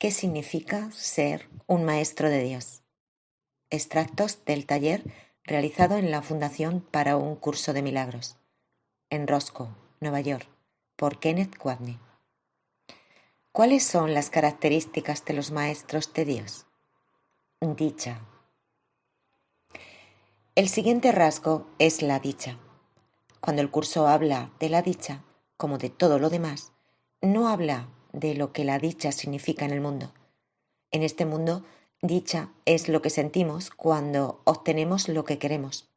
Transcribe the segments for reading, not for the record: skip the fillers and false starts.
¿Qué significa ser un maestro de Dios? Extractos del taller realizado en la Fundación para un Curso de Milagros, en Roscoe, Nueva York, por Kenneth Courtney. ¿Cuáles son las características de los maestros de Dios? Dicha. El siguiente rasgo es la dicha. Cuando el curso habla de la dicha, como de todo lo demás, no habla de lo que la dicha significa en el mundo. En este mundo, dicha es lo que sentimos cuando obtenemos lo que queremos.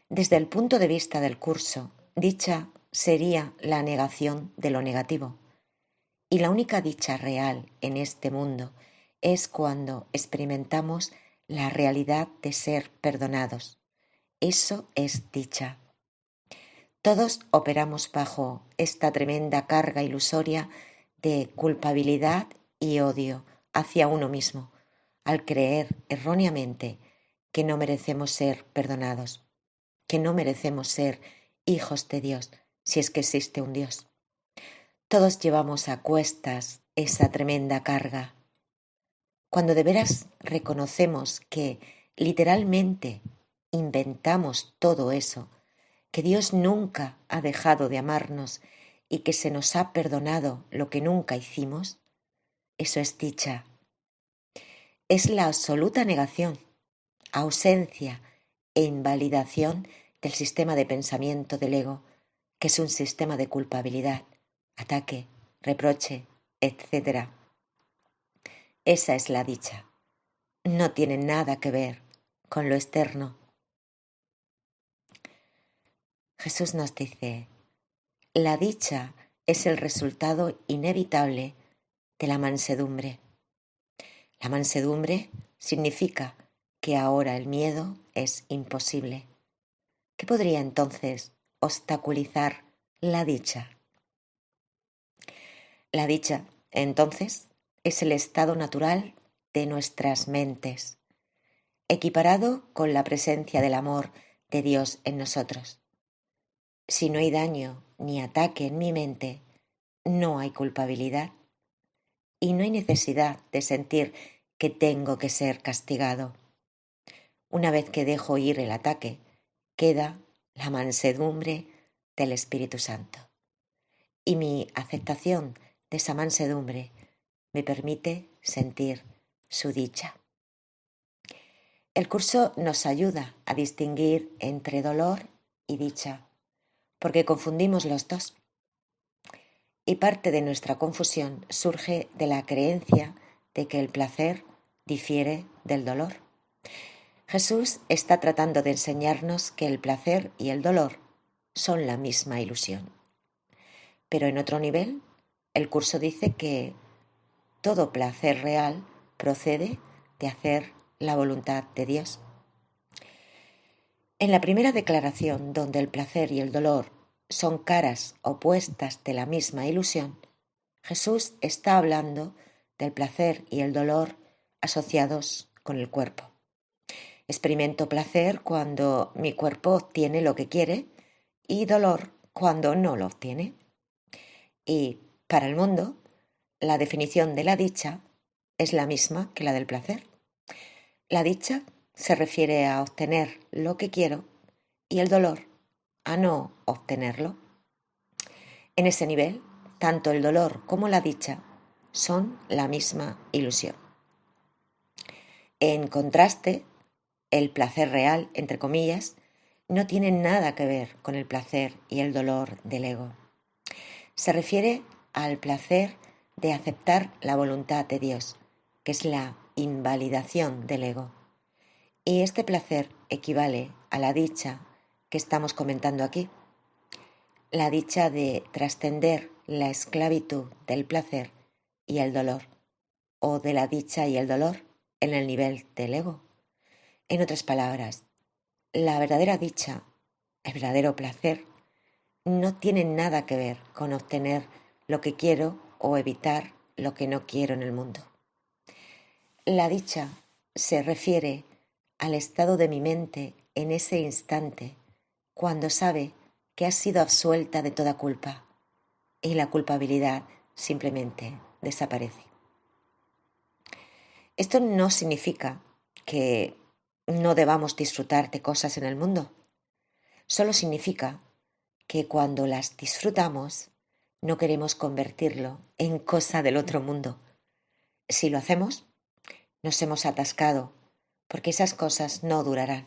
Desde el punto de vista del curso, dicha sería la negación de lo negativo. Y la única dicha real en este mundo es cuando experimentamos la realidad de ser perdonados. Eso es dicha. Todos operamos bajo esta tremenda carga ilusoria de culpabilidad y odio hacia uno mismo, al creer erróneamente que no merecemos ser perdonados, que no merecemos ser hijos de Dios, si es que existe un Dios. Todos llevamos a cuestas esa tremenda carga. Cuando de veras reconocemos que literalmente inventamos todo eso, que Dios nunca ha dejado de amarnos y que se nos ha perdonado lo que nunca hicimos, eso es dicha. Es la absoluta negación, ausencia e invalidación del sistema de pensamiento del ego, que es un sistema de culpabilidad, ataque, reproche, etc. Esa es la dicha. No tiene nada que ver con lo externo. Jesús nos dice, la dicha es el resultado inevitable de la mansedumbre. La mansedumbre significa que ahora el miedo es imposible. ¿Qué podría entonces obstaculizar la dicha? La dicha, entonces, es el estado natural de nuestras mentes, equiparado con la presencia del amor de Dios en nosotros. Si no hay daño ni ataque en mi mente, no hay culpabilidad y no hay necesidad de sentir que tengo que ser castigado. Una vez que dejo ir el ataque, queda la mansedumbre del Espíritu Santo. Y mi aceptación de esa mansedumbre me permite sentir su dicha. El curso nos ayuda a distinguir entre dolor y dicha, porque confundimos los dos. Y parte de nuestra confusión surge de la creencia de que el placer difiere del dolor. Jesús está tratando de enseñarnos que el placer y el dolor son la misma ilusión. Pero en otro nivel, el curso dice que todo placer real procede de hacer la voluntad de Dios. En la primera declaración, donde el placer y el dolor son caras opuestas de la misma ilusión, Jesús está hablando del placer y el dolor asociados con el cuerpo. Experimento placer cuando mi cuerpo obtiene lo que quiere y dolor cuando no lo obtiene. Y para el mundo, la definición de la dicha es la misma que la del placer. La dicha se refiere a obtener lo que quiero y el dolor a no obtenerlo. En ese nivel, tanto el dolor como la dicha son la misma ilusión. En contraste, el placer real, entre comillas, no tiene nada que ver con el placer y el dolor del ego. Se refiere al placer de aceptar la voluntad de Dios, que es la invalidación del ego. Y este placer equivale a la dicha que estamos comentando aquí, la dicha de trascender la esclavitud del placer y el dolor, o de la dicha y el dolor en el nivel del ego. En otras palabras, la verdadera dicha, el verdadero placer, no tiene nada que ver con obtener lo que quiero o evitar lo que no quiero en el mundo. La dicha se refiere al estado de mi mente en ese instante, cuando sabe que ha sido absuelta de toda culpa y la culpabilidad simplemente desaparece. Esto no significa que no debamos disfrutar de cosas en el mundo. Solo significa que cuando las disfrutamos no queremos convertirlo en cosa del otro mundo. Si lo hacemos, nos hemos atascado, porque esas cosas no durarán.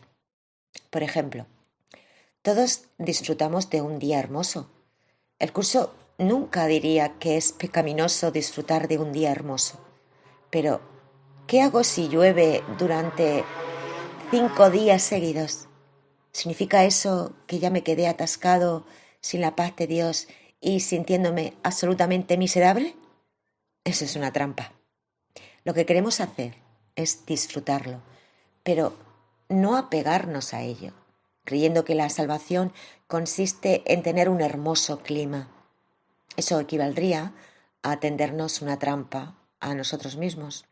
Por ejemplo, todos disfrutamos de un día hermoso. El curso nunca diría que es pecaminoso disfrutar de un día hermoso. Pero, ¿qué hago si llueve durante 5 días seguidos? ¿Significa eso que ya me quedé atascado sin la paz de Dios y sintiéndome absolutamente miserable? Eso es una trampa. Lo que queremos hacer es disfrutarlo, pero no apegarnos a ello, creyendo que la salvación consiste en tener un hermoso clima. Eso equivaldría a tendernos una trampa a nosotros mismos.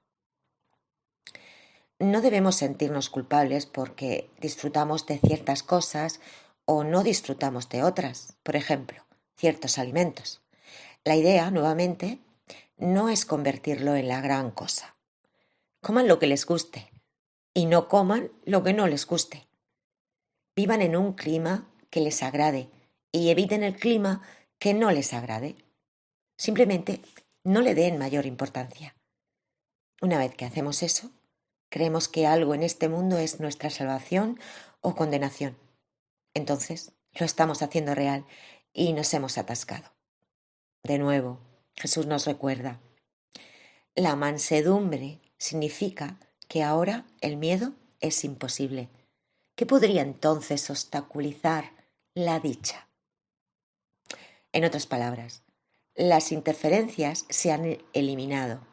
No debemos sentirnos culpables porque disfrutamos de ciertas cosas o no disfrutamos de otras, por ejemplo, ciertos alimentos. La idea, nuevamente, no es convertirlo en la gran cosa. Coman lo que les guste y no coman lo que no les guste. Vivan en un clima que les agrade y eviten el clima que no les agrade. Simplemente no le den mayor importancia. Una vez que hacemos eso, creemos que algo en este mundo es nuestra salvación o condenación. Entonces, lo estamos haciendo real y nos hemos atascado. De nuevo, Jesús nos recuerda, la mansedumbre significa que ahora el miedo es imposible. ¿Qué podría entonces obstaculizar la dicha? En otras palabras, las interferencias se han eliminado.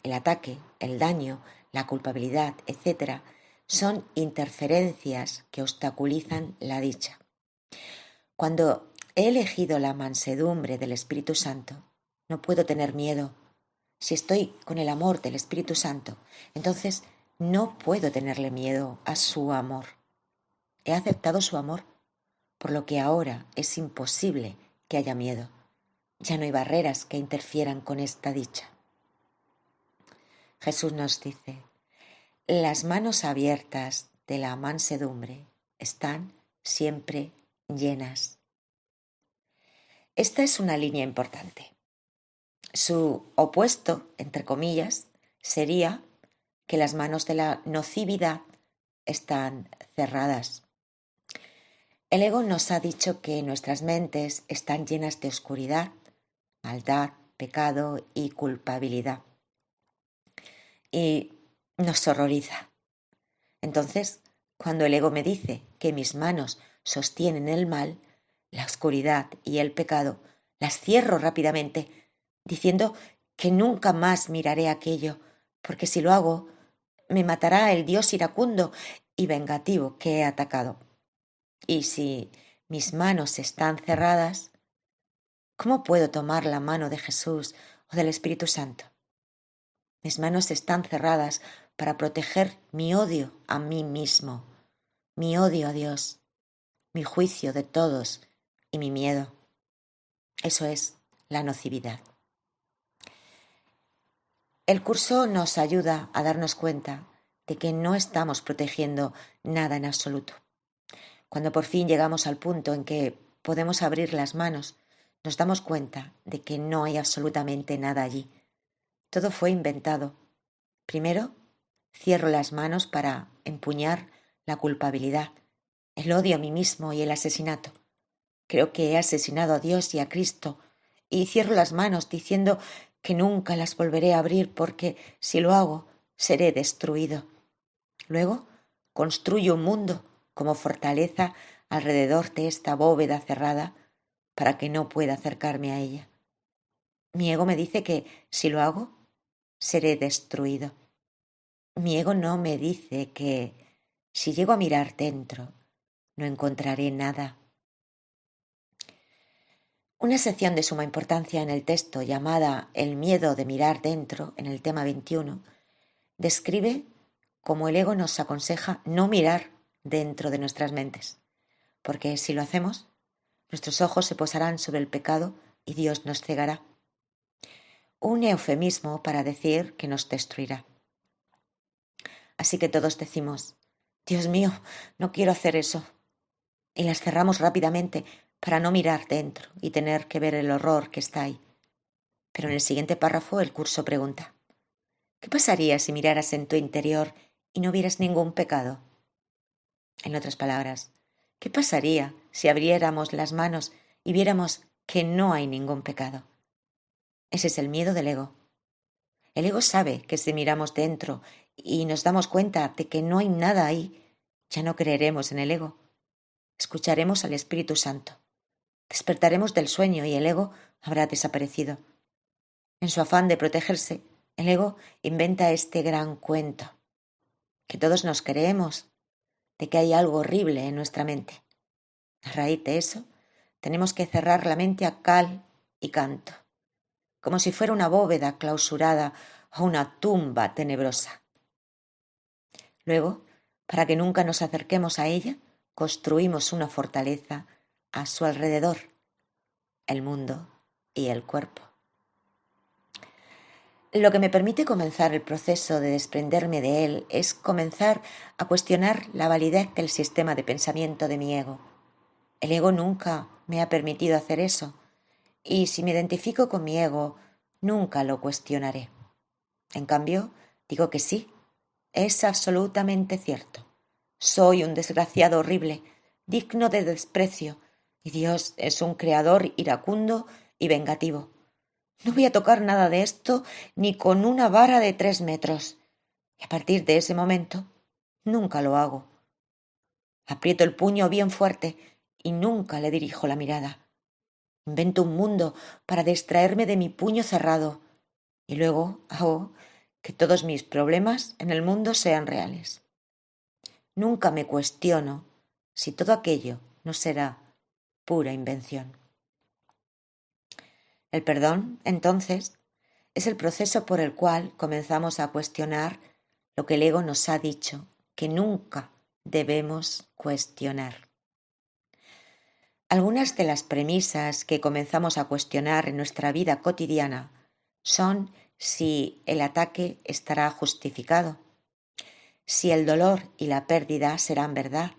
El ataque, el daño, la culpabilidad, etc., son interferencias que obstaculizan la dicha. Cuando he elegido la mansedumbre del Espíritu Santo, no puedo tener miedo. Si estoy con el amor del Espíritu Santo, entonces no puedo tenerle miedo a su amor. He aceptado su amor, por lo que ahora es imposible que haya miedo. Ya no hay barreras que interfieran con esta dicha. Jesús nos dice, las manos abiertas de la mansedumbre están siempre llenas. Esta es una línea importante. Su opuesto, entre comillas, sería que las manos de la nocividad están cerradas. El ego nos ha dicho que nuestras mentes están llenas de oscuridad, maldad, pecado y culpabilidad. Y nos horroriza. Entonces, cuando el ego me dice que mis manos sostienen el mal, la oscuridad y el pecado, las cierro rápidamente, diciendo que nunca más miraré aquello, porque si lo hago, me matará el Dios iracundo y vengativo que he atacado. Y si mis manos están cerradas, ¿cómo puedo tomar la mano de Jesús o del Espíritu Santo? Mis manos están cerradas para proteger mi odio a mí mismo, mi odio a Dios, mi juicio de todos y mi miedo. Eso es la nocividad. El curso nos ayuda a darnos cuenta de que no estamos protegiendo nada en absoluto. Cuando por fin llegamos al punto en que podemos abrir las manos, nos damos cuenta de que no hay absolutamente nada allí. Todo fue inventado. Primero, cierro las manos para empuñar la culpabilidad, el odio a mí mismo y el asesinato. Creo que he asesinado a Dios y a Cristo y cierro las manos diciendo que nunca las volveré a abrir porque si lo hago seré destruido. Luego construyo un mundo como fortaleza alrededor de esta bóveda cerrada para que no pueda acercarme a ella. Mi ego me dice que si lo hago seré destruido. Mi ego no me dice que si llego a mirar dentro no encontraré nada. Una sección de suma importancia en el texto llamada El miedo de mirar dentro, en el tema 21, describe cómo el ego nos aconseja no mirar dentro de nuestras mentes, porque si lo hacemos, nuestros ojos se posarán sobre el pecado y Dios nos cegará. Un eufemismo para decir que nos destruirá. Así que todos decimos, Dios mío, no quiero hacer eso. Y las cerramos rápidamente para no mirar dentro y tener que ver el horror que está ahí. Pero en el siguiente párrafo el curso pregunta, ¿qué pasaría si miraras en tu interior y no vieras ningún pecado? En otras palabras, ¿qué pasaría si abriéramos las manos y viéramos que no hay ningún pecado? Ese es el miedo del ego. El ego sabe que si miramos dentro y nos damos cuenta de que no hay nada ahí, ya no creeremos en el ego. Escucharemos al Espíritu Santo. Despertaremos del sueño y el ego habrá desaparecido. En su afán de protegerse, el ego inventa este gran cuento, que todos nos creemos, de que hay algo horrible en nuestra mente. A raíz de eso, tenemos que cerrar la mente a cal y canto, como si fuera una bóveda clausurada o una tumba tenebrosa. Luego, para que nunca nos acerquemos a ella, construimos una fortaleza a su alrededor, el mundo y el cuerpo. Lo que me permite comenzar el proceso de desprenderme de él es comenzar a cuestionar la validez del sistema de pensamiento de mi ego. El ego nunca me ha permitido hacer eso, y si me identifico con mi ego, nunca lo cuestionaré. En cambio, digo que sí, es absolutamente cierto. Soy un desgraciado horrible, digno de desprecio, y Dios es un creador iracundo y vengativo. No voy a tocar nada de esto ni con una vara de 3 metros. Y a partir de ese momento, nunca lo hago. Aprieto el puño bien fuerte y nunca le dirijo la mirada. Invento un mundo para distraerme de mi puño cerrado y luego hago que todos mis problemas en el mundo sean reales. Nunca me cuestiono si todo aquello no será pura invención. El perdón, entonces, es el proceso por el cual comenzamos a cuestionar lo que el ego nos ha dicho que nunca debemos cuestionar. Algunas de las premisas que comenzamos a cuestionar en nuestra vida cotidiana son si el ataque estará justificado, si el dolor y la pérdida serán verdad,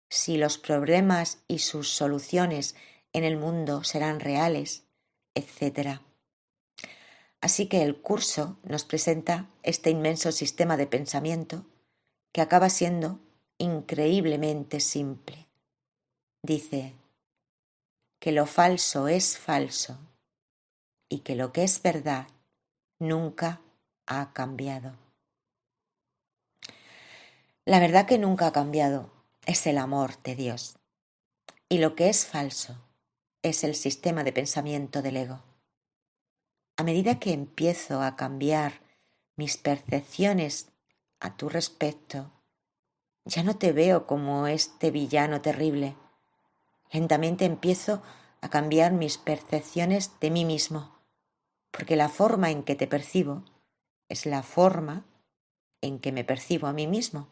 si los problemas y sus soluciones en el mundo serán reales, etc. Así que el curso nos presenta este inmenso sistema de pensamiento que acaba siendo increíblemente simple. Dice que lo falso es falso y que lo que es verdad nunca ha cambiado. La verdad que nunca ha cambiado es el amor de Dios y lo que es falso es el sistema de pensamiento del ego. A medida que empiezo a cambiar mis percepciones a tu respecto, ya no te veo como este villano terrible. Lentamente empiezo a cambiar mis percepciones de mí mismo, porque la forma en que te percibo es la forma en que me percibo a mí mismo.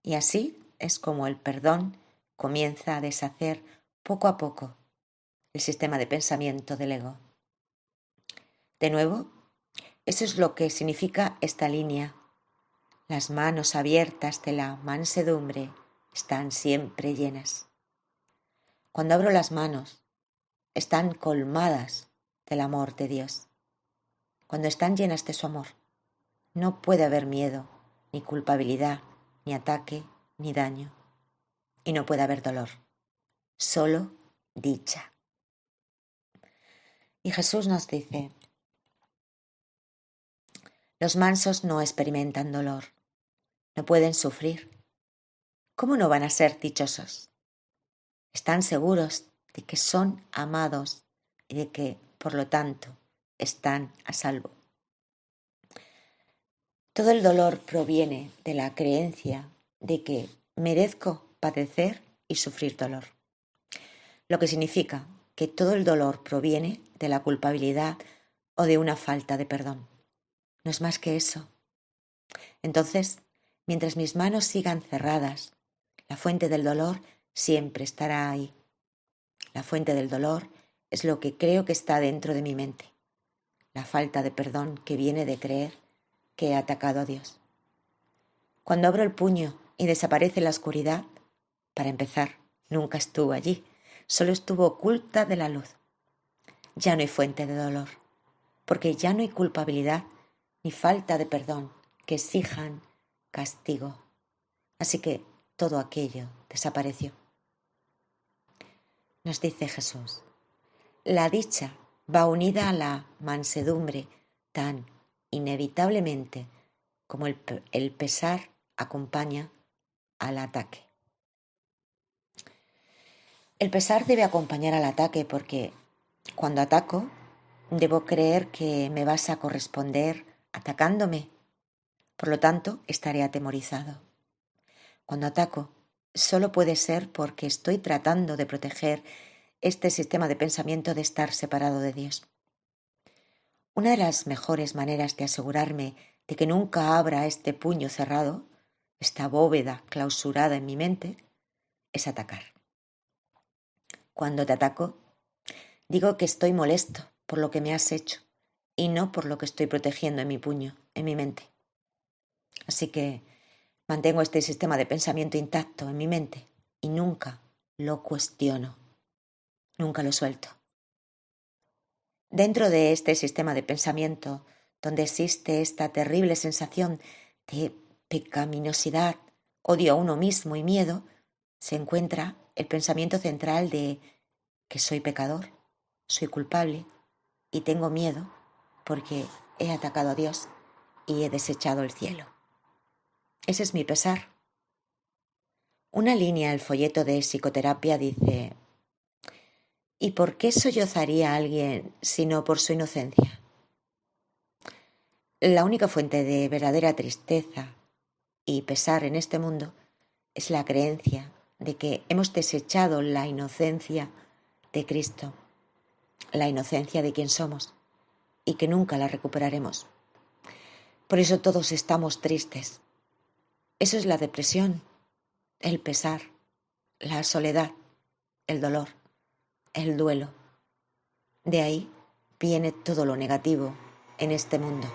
Y así es como el perdón comienza a deshacer poco a poco el sistema de pensamiento del ego. De nuevo, eso es lo que significa esta línea. Las manos abiertas de la mansedumbre están siempre llenas. Cuando abro las manos, están colmadas del amor de Dios. Cuando están llenas de su amor, no puede haber miedo, ni culpabilidad, ni ataque, ni daño. Y no puede haber dolor, solo dicha. Y Jesús nos dice, los mansos no experimentan dolor, no pueden sufrir. ¿Cómo no van a ser dichosos? Están seguros de que son amados y de que, por lo tanto, están a salvo. Todo el dolor proviene de la creencia de que merezco padecer y sufrir dolor, lo que significa que todo el dolor proviene de la culpabilidad o de una falta de perdón. No es más que eso. Entonces, mientras mis manos sigan cerradas, la fuente del dolor siempre estará ahí. La fuente del dolor es lo que creo que está dentro de mi mente, la falta de perdón que viene de creer que he atacado a Dios. Cuando abro el puño y desaparece la oscuridad, para empezar, nunca estuvo allí, solo estuvo oculta de la luz. Ya no hay fuente de dolor, porque ya no hay culpabilidad ni falta de perdón que exijan castigo. Así que todo aquello desapareció. Nos dice Jesús, la dicha va unida a la mansedumbre tan inevitablemente como el pesar acompaña al ataque. El pesar debe acompañar al ataque porque cuando ataco debo creer que me vas a corresponder atacándome. Por lo tanto, estaré atemorizado. Cuando ataco, solo puede ser porque estoy tratando de proteger este sistema de pensamiento de estar separado de Dios. Una de las mejores maneras de asegurarme de que nunca abra este puño cerrado, esta bóveda clausurada en mi mente, es atacar. Cuando te ataco, digo que estoy molesto por lo que me has hecho y no por lo que estoy protegiendo en mi puño, en mi mente. Así que mantengo este sistema de pensamiento intacto en mi mente y nunca lo cuestiono, nunca lo suelto. Dentro de este sistema de pensamiento, donde existe esta terrible sensación de pecaminosidad, odio a uno mismo y miedo, se encuentra el pensamiento central de que soy pecador, soy culpable y tengo miedo porque he atacado a Dios y he desechado el cielo. Ese es mi pesar. Una línea del folleto de psicoterapia dice: ¿y por qué sollozaría a alguien sino por su inocencia? La única fuente de verdadera tristeza y pesar en este mundo es la creencia de que hemos desechado la inocencia de Cristo, la inocencia de quien somos, y que nunca la recuperaremos. Por eso todos estamos tristes. Eso es la depresión, el pesar, la soledad, el dolor, el duelo. De ahí viene todo lo negativo en este mundo.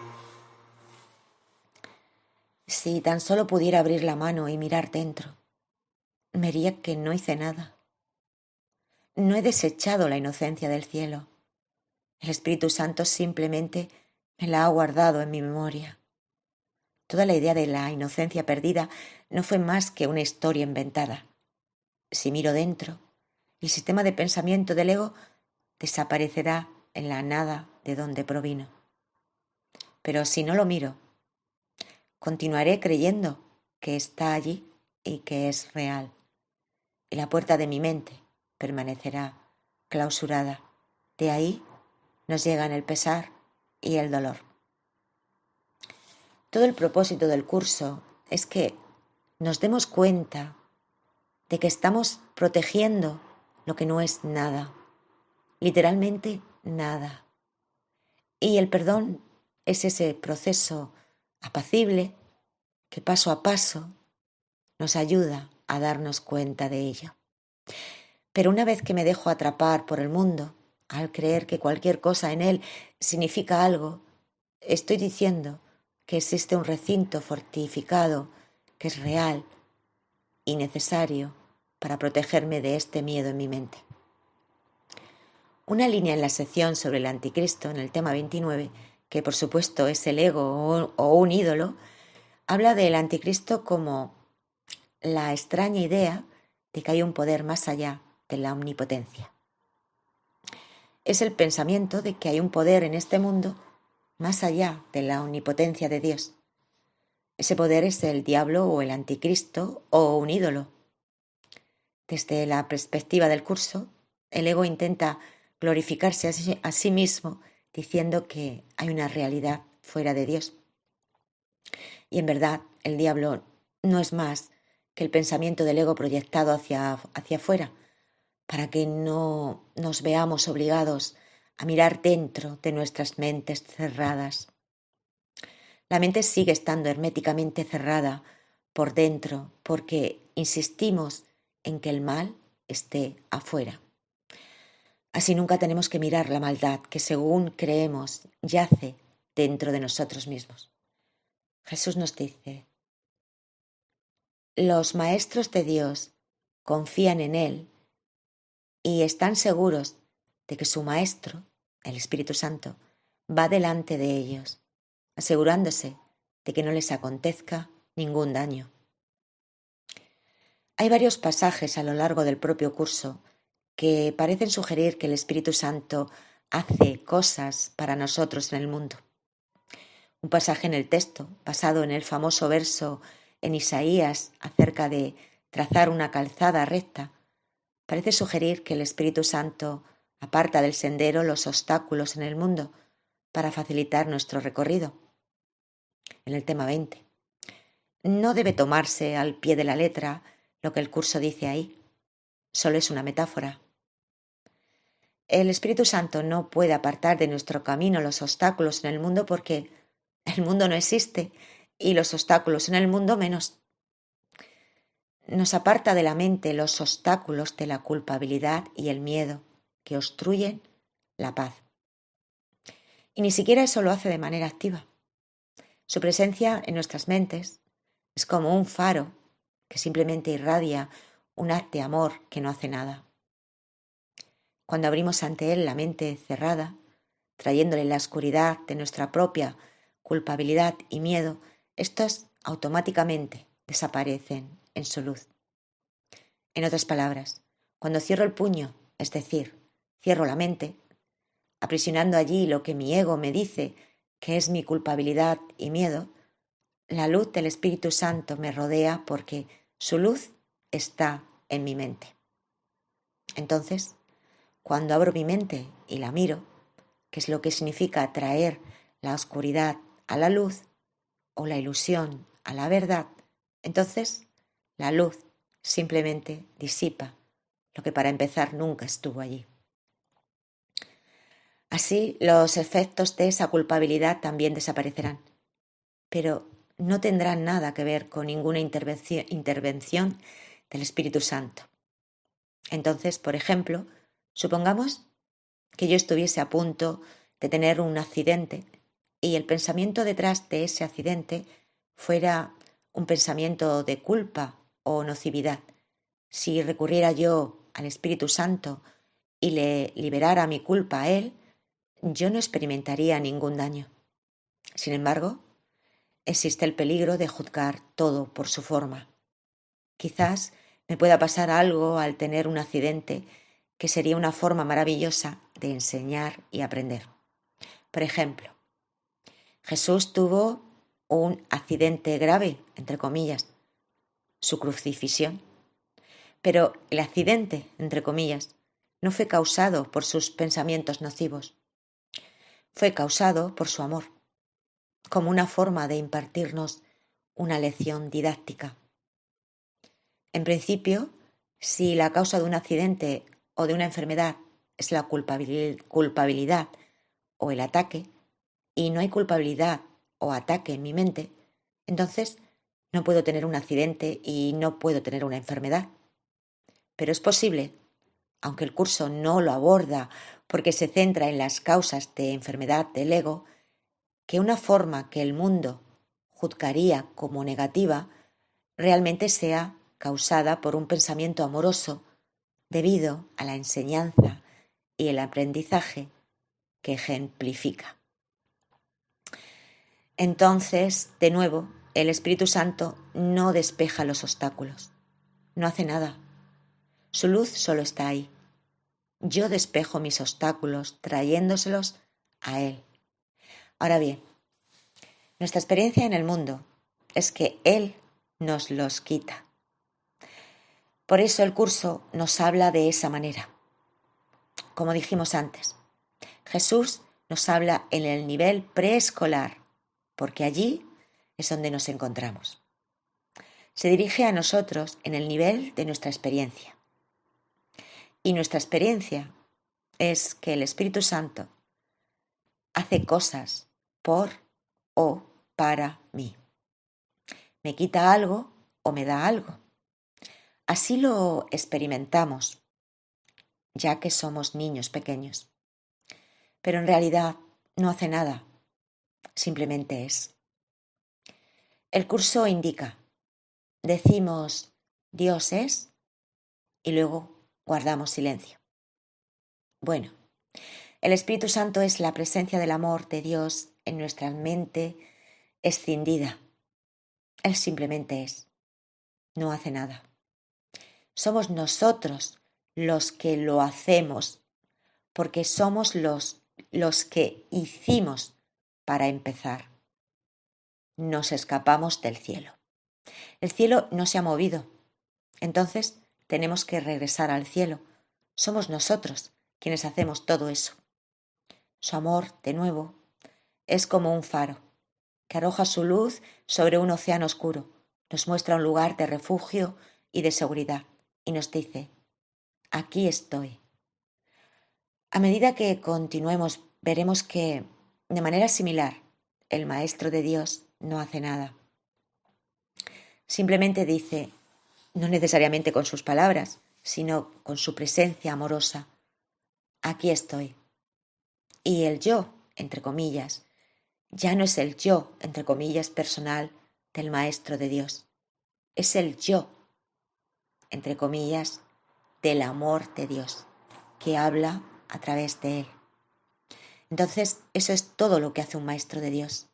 Si tan solo pudiera abrir la mano y mirar dentro, vería que no hice nada. No he desechado la inocencia del cielo. El Espíritu Santo simplemente me la ha guardado en mi memoria. Toda la idea de la inocencia perdida no fue más que una historia inventada. Si miro dentro, el sistema de pensamiento del ego desaparecerá en la nada de donde provino. Pero si no lo miro, continuaré creyendo que está allí y que es real. Y la puerta de mi mente permanecerá clausurada. De ahí nos llegan el pesar y el dolor. Todo el propósito del curso es que nos demos cuenta de que estamos protegiendo lo que no es nada, literalmente nada. Y el perdón es ese proceso apacible que paso a paso nos ayuda a darnos cuenta de ello. Pero una vez que me dejo atrapar por el mundo, al creer que cualquier cosa en él significa algo, estoy diciendo que existe un recinto fortificado que es real y necesario para protegerme de este miedo en mi mente. Una línea en la sección sobre el anticristo, en el tema 29, que por supuesto es el ego o un ídolo, habla del anticristo como la extraña idea de que hay un poder más allá de la omnipotencia. Es el pensamiento de que hay un poder en este mundo más allá de la omnipotencia de Dios. Ese poder es el diablo o el anticristo o un ídolo. Desde la perspectiva del curso, el ego intenta glorificarse a sí mismo diciendo que hay una realidad fuera de Dios. Y en verdad, el diablo no es más que el pensamiento del ego proyectado hacia afuera, para que no nos veamos obligados a mirar dentro de nuestras mentes cerradas. La mente sigue estando herméticamente cerrada por dentro porque insistimos en que el mal esté afuera. Así nunca tenemos que mirar la maldad que, según creemos, yace dentro de nosotros mismos. Jesús nos dice: Los maestros de Dios confían en Él y están seguros de que su Maestro, el Espíritu Santo, va delante de ellos, asegurándose de que no les acontezca ningún daño. Hay varios pasajes a lo largo del propio curso que parecen sugerir que el Espíritu Santo hace cosas para nosotros en el mundo. Un pasaje en el texto, basado en el famoso verso en Isaías acerca de trazar una calzada recta, parece sugerir que el Espíritu Santo aparta del sendero los obstáculos en el mundo para facilitar nuestro recorrido. En el tema 20. No debe tomarse al pie de la letra lo que el curso dice ahí. Solo es una metáfora. El Espíritu Santo no puede apartar de nuestro camino los obstáculos en el mundo porque el mundo no existe y los obstáculos en el mundo menos. Nos aparta de la mente los obstáculos de la culpabilidad y el miedo que obstruyen la paz. Y ni siquiera eso lo hace de manera activa. Su presencia en nuestras mentes es como un faro que simplemente irradia un haz de amor que no hace nada. Cuando abrimos ante él la mente cerrada, trayéndole la oscuridad de nuestra propia culpabilidad y miedo, estos automáticamente desaparecen en su luz. En otras palabras, cuando cierro el puño, es decir, cierro la mente, aprisionando allí lo que mi ego me dice que es mi culpabilidad y miedo, la luz del Espíritu Santo me rodea porque su luz está en mi mente. Entonces, cuando abro mi mente y la miro, que es lo que significa traer la oscuridad a la luz o la ilusión a la verdad, entonces la luz simplemente disipa lo que para empezar nunca estuvo allí. Así, los efectos de esa culpabilidad también desaparecerán, pero no tendrán nada que ver con ninguna intervención del Espíritu Santo. Entonces, por ejemplo, supongamos que yo estuviese a punto de tener un accidente y el pensamiento detrás de ese accidente fuera un pensamiento de culpa o nocividad. Si recurriera yo al Espíritu Santo y le liberara mi culpa a él, yo no experimentaría ningún daño. Sin embargo, existe el peligro de juzgar todo por su forma. Quizás me pueda pasar algo al tener un accidente que sería una forma maravillosa de enseñar y aprender. Por ejemplo, Jesús tuvo un accidente grave, entre comillas, su crucifixión. Pero el accidente, entre comillas, no fue causado por sus pensamientos nocivos. Fue causado por su amor, como una forma de impartirnos una lección didáctica. En principio, si la causa de un accidente o de una enfermedad es la culpabilidad o el ataque, y no hay culpabilidad o ataque en mi mente, entonces no puedo tener un accidente y no puedo tener una enfermedad. Pero es posible, aunque el curso no lo aborda porque se centra en las causas de enfermedad del ego, que una forma que el mundo juzgaría como negativa realmente sea causada por un pensamiento amoroso debido a la enseñanza y el aprendizaje que ejemplifica. Entonces, de nuevo, el Espíritu Santo no despeja los obstáculos, no hace nada. Su luz solo está ahí. Yo despejo mis obstáculos trayéndoselos a Él. Ahora bien, nuestra experiencia en el mundo es que Él nos los quita. Por eso el curso nos habla de esa manera. Como dijimos antes, Jesús nos habla en el nivel preescolar, porque allí es donde nos encontramos. Se dirige a nosotros en el nivel de nuestra experiencia. Y nuestra experiencia es que el Espíritu Santo hace cosas por o para mí. Me quita algo o me da algo. Así lo experimentamos, ya que somos niños pequeños. Pero en realidad no hace nada, simplemente es. El curso indica, decimos Dios es y luego guardamos silencio. Bueno, el Espíritu Santo es la presencia del amor de Dios en nuestra mente escindida. Él simplemente es, no hace nada. Somos nosotros los que lo hacemos, porque somos los que hicimos para empezar. Nos escapamos del cielo. El cielo no se ha movido, entonces tenemos que regresar al cielo. Somos nosotros quienes hacemos todo eso. Su amor, de nuevo, es como un faro que arroja su luz sobre un océano oscuro, nos muestra un lugar de refugio y de seguridad y nos dice, aquí estoy. A medida que continuemos, veremos que, de manera similar, el Maestro de Dios no hace nada. Simplemente dice, no necesariamente con sus palabras, sino con su presencia amorosa, aquí estoy. Y el yo, entre comillas, ya no es el yo, entre comillas, personal del Maestro de Dios. Es el yo, entre comillas, del amor de Dios, que habla a través de él. Entonces, eso es todo lo que hace un Maestro de Dios.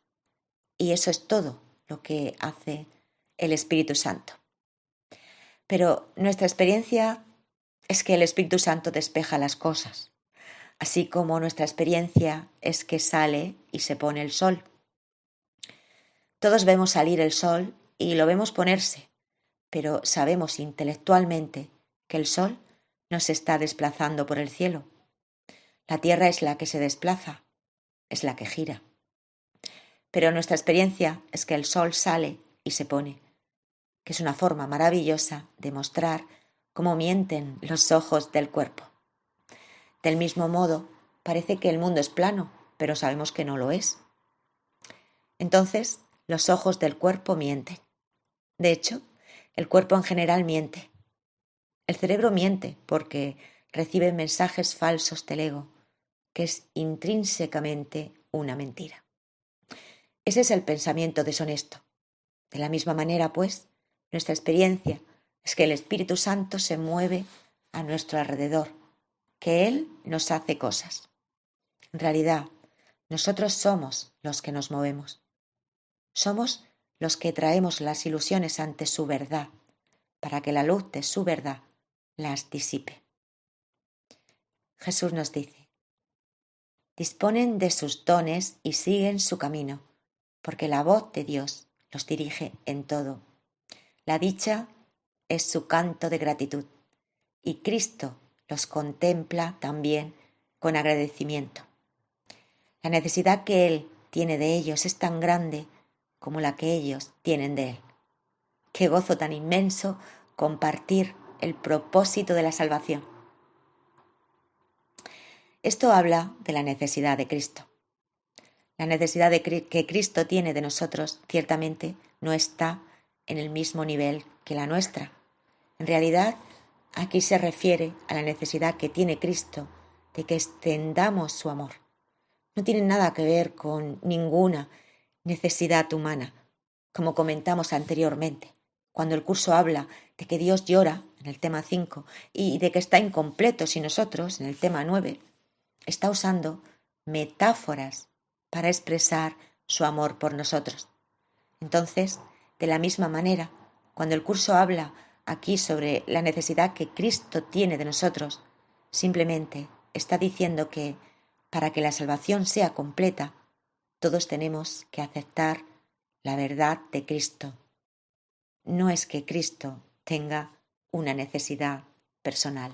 Y eso es todo lo que hace el Espíritu Santo. Pero nuestra experiencia es que el Espíritu Santo despeja las cosas, así como nuestra experiencia es que sale y se pone el sol. Todos vemos salir el sol y lo vemos ponerse, pero sabemos intelectualmente que el sol no se está desplazando por el cielo. La tierra es la que se desplaza, es la que gira. Pero nuestra experiencia es que el sol sale y se pone, que es una forma maravillosa de mostrar cómo mienten los ojos del cuerpo. Del mismo modo, parece que el mundo es plano, pero sabemos que no lo es. Entonces, los ojos del cuerpo mienten. De hecho, el cuerpo en general miente. El cerebro miente porque recibe mensajes falsos del ego, que es intrínsecamente una mentira. Ese es el pensamiento deshonesto. De la misma manera, pues, nuestra experiencia es que el Espíritu Santo se mueve a nuestro alrededor, que Él nos hace cosas. En realidad, nosotros somos los que nos movemos. Somos los que traemos las ilusiones ante su verdad, para que la luz de su verdad las disipe. Jesús nos dice, disponen de sus dones y siguen su camino, porque la voz de Dios los dirige en todo. La dicha es su canto de gratitud, y Cristo los contempla también con agradecimiento. La necesidad que Él tiene de ellos es tan grande como la que ellos tienen de Él. Qué gozo tan inmenso compartir el propósito de la salvación. Esto habla de la necesidad de Cristo. La necesidad que Cristo tiene de nosotros ciertamente no está en el mismo nivel que la nuestra. En realidad, aquí se refiere a la necesidad que tiene Cristo de que extendamos su amor. No tiene nada que ver con ninguna necesidad humana, como comentamos anteriormente, cuando el curso habla de que Dios llora, en el tema 5, y de que está incompleto sin nosotros, en el tema 9, está usando metáforas para expresar su amor por nosotros. Entonces, de la misma manera, cuando el curso habla aquí sobre la necesidad que Cristo tiene de nosotros, simplemente está diciendo que, para que la salvación sea completa, todos tenemos que aceptar la verdad de Cristo. No es que Cristo tenga una necesidad personal.